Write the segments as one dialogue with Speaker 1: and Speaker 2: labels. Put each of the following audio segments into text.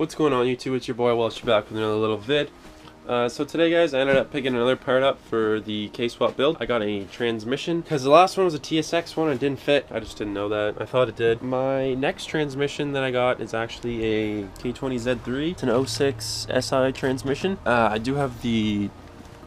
Speaker 1: What's going on YouTube? It's your boy Welshy back with another little vid. So today guys, I ended up picking another part up for the K-swap build. I got a transmission because the last one was a TSX one and it didn't fit. I just didn't know that. I thought it did. My next transmission that I got is actually a K20Z3. It's an 06 SI transmission. I do have the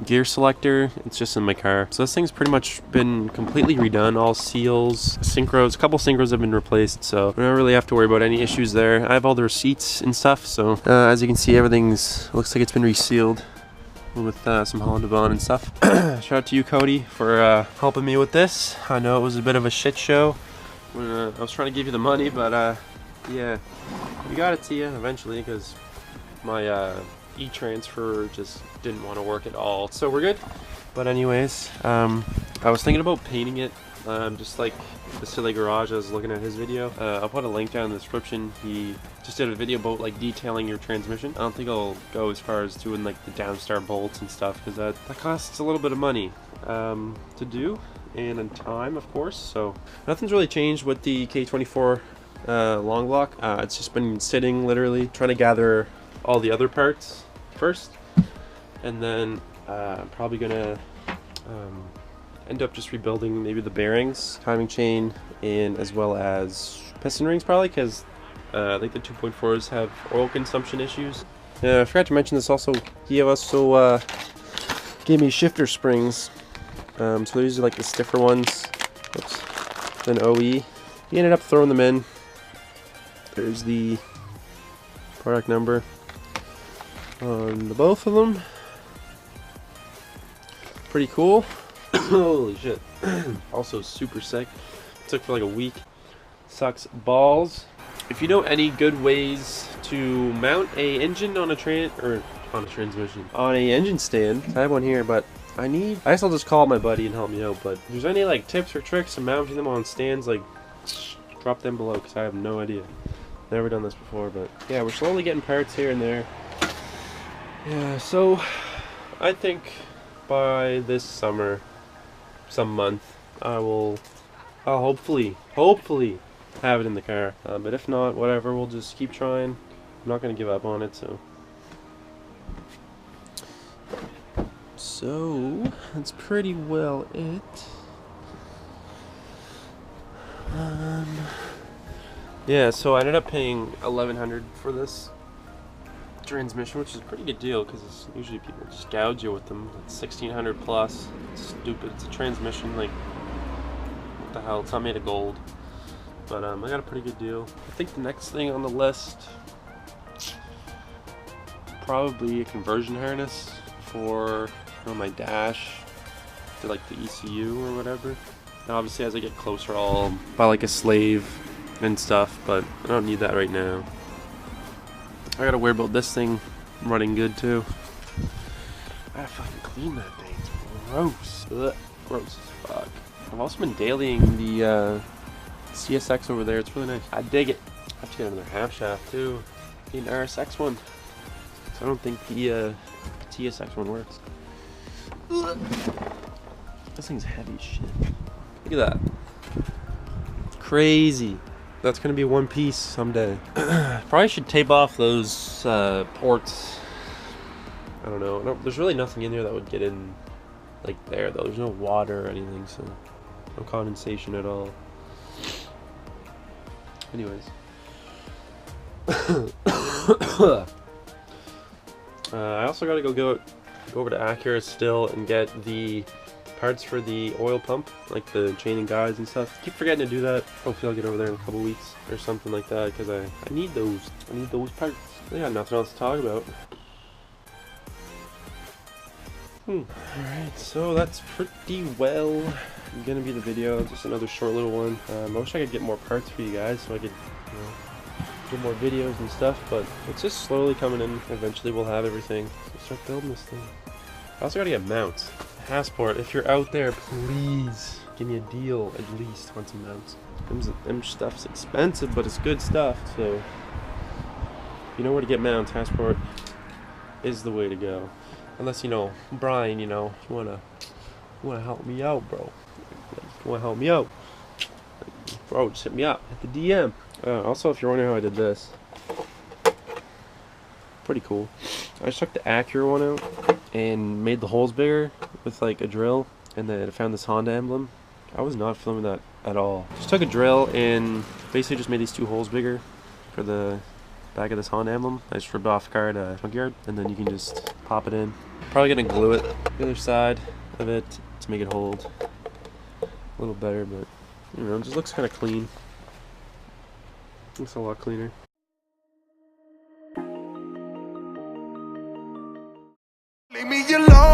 Speaker 1: gear selector, it's just in my car. So this thing's pretty much been completely redone. All seals, synchros, a couple synchros have been replaced, so I don't really have to worry about any issues there. I have all the receipts and stuff, so as you can see, everything's looks like it's been resealed with some Holland Bond and stuff. Shout out to you, Cody, for helping me with this. I know it was a bit of a shit show when I was trying to give you the money, but yeah, we got it to you eventually because my e-transfer just didn't want to work at all, so we're good. But anyways, I was thinking about painting it just like the Silly Garage. I was looking at his video. I'll put a link down in the description. He just did a video about like detailing your transmission. I don't think I'll go as far as doing like the downstar bolts and stuff because that costs a little bit of money to do and in time, of course. So nothing's really changed with the K24 long block. It's just been sitting literally trying to gather all the other parts first, and then I'm probably gonna end up just rebuilding maybe the bearings, timing chain, and as well as piston rings probably, because I think the 2.4s have oil consumption issues. I forgot to mention this also, he also gave me shifter springs, so these are like the stiffer ones. Oops. Then OE. He ended up throwing them in. There's the product number on the both of them. Pretty cool. Holy shit. Also super sick. Took for like a week. Sucks balls. If you know any good ways to mount a engine on a transmission, on a engine stand, I have one here, but I guess I'll just call my buddy and help me out. But if there's any like tips or tricks to mounting them on stands, like drop them below because I have no idea. Never done this before, but yeah, we're slowly getting parts here and there. Yeah, so I think by this summer, some month, I'll hopefully have it in the car. But if not, whatever, we'll just keep trying. I'm not gonna give up on it, so that's pretty well it. Yeah, so I ended up paying $1,100 for this transmission, which is a pretty good deal because usually people just gouge you with them. It's $1,600 plus. It's stupid. It's a transmission. Like, what the hell? It's not made of gold. But I got a pretty good deal. I think the next thing on the list, probably a conversion harness for my dash to like the ECU or whatever. Now, obviously, as I get closer, I'll buy like a slave and stuff, but I don't need that right now. I gotta worry about this thing running good too. I gotta fucking clean that thing. It's gross. Ugh. Gross as fuck. I've also been dailying the CSX over there. It's really nice. I dig it. I have to get another half shaft too. Need an RSX one. So I don't think the TSX one works. Ugh. This thing's heavy as shit. Look at that. Crazy. That's gonna be one piece someday. Probably should tape off those ports. I don't know. There's really nothing in there that would get in like there though. There's no water or anything, so no condensation at all. Anyways. I also gotta go over to Acura still and get the parts for the oil pump, like the chain and guides and stuff. Keep forgetting to do that. Hopefully I'll get over there in a couple weeks or something like that because I need those. I need those parts. I got nothing else to talk about. Alright, so that's pretty well gonna be the video. Just another short little one. I wish I could get more parts for you guys so I could get more videos and stuff, but it's just slowly coming in. Eventually we'll have everything. Let's start building this thing. I also gotta get mounts. Passport, if you're out there, please give me a deal at least on some mounts. Them stuff's expensive, but it's good stuff, so if you know where to get mounts, Passport is the way to go. Unless, you know, Brian, you know, you wanna help me out, bro. You wanna help me out, bro, just hit me up at the DM. Also, if you're wondering how I did this, Pretty cool. I just took the Acura one out and made the holes bigger with like a drill, and then I found this Honda emblem. I was not filming that at all. Just took a drill and basically just made these 2 holes bigger for the back of this Honda emblem. I just ripped off a car at a junkyard, and then you can just pop it in. Probably gonna glue it the other side of it to make it hold a little better, but you know, it just looks kind of clean. Looks a lot cleaner.
Speaker 2: Leave me alone.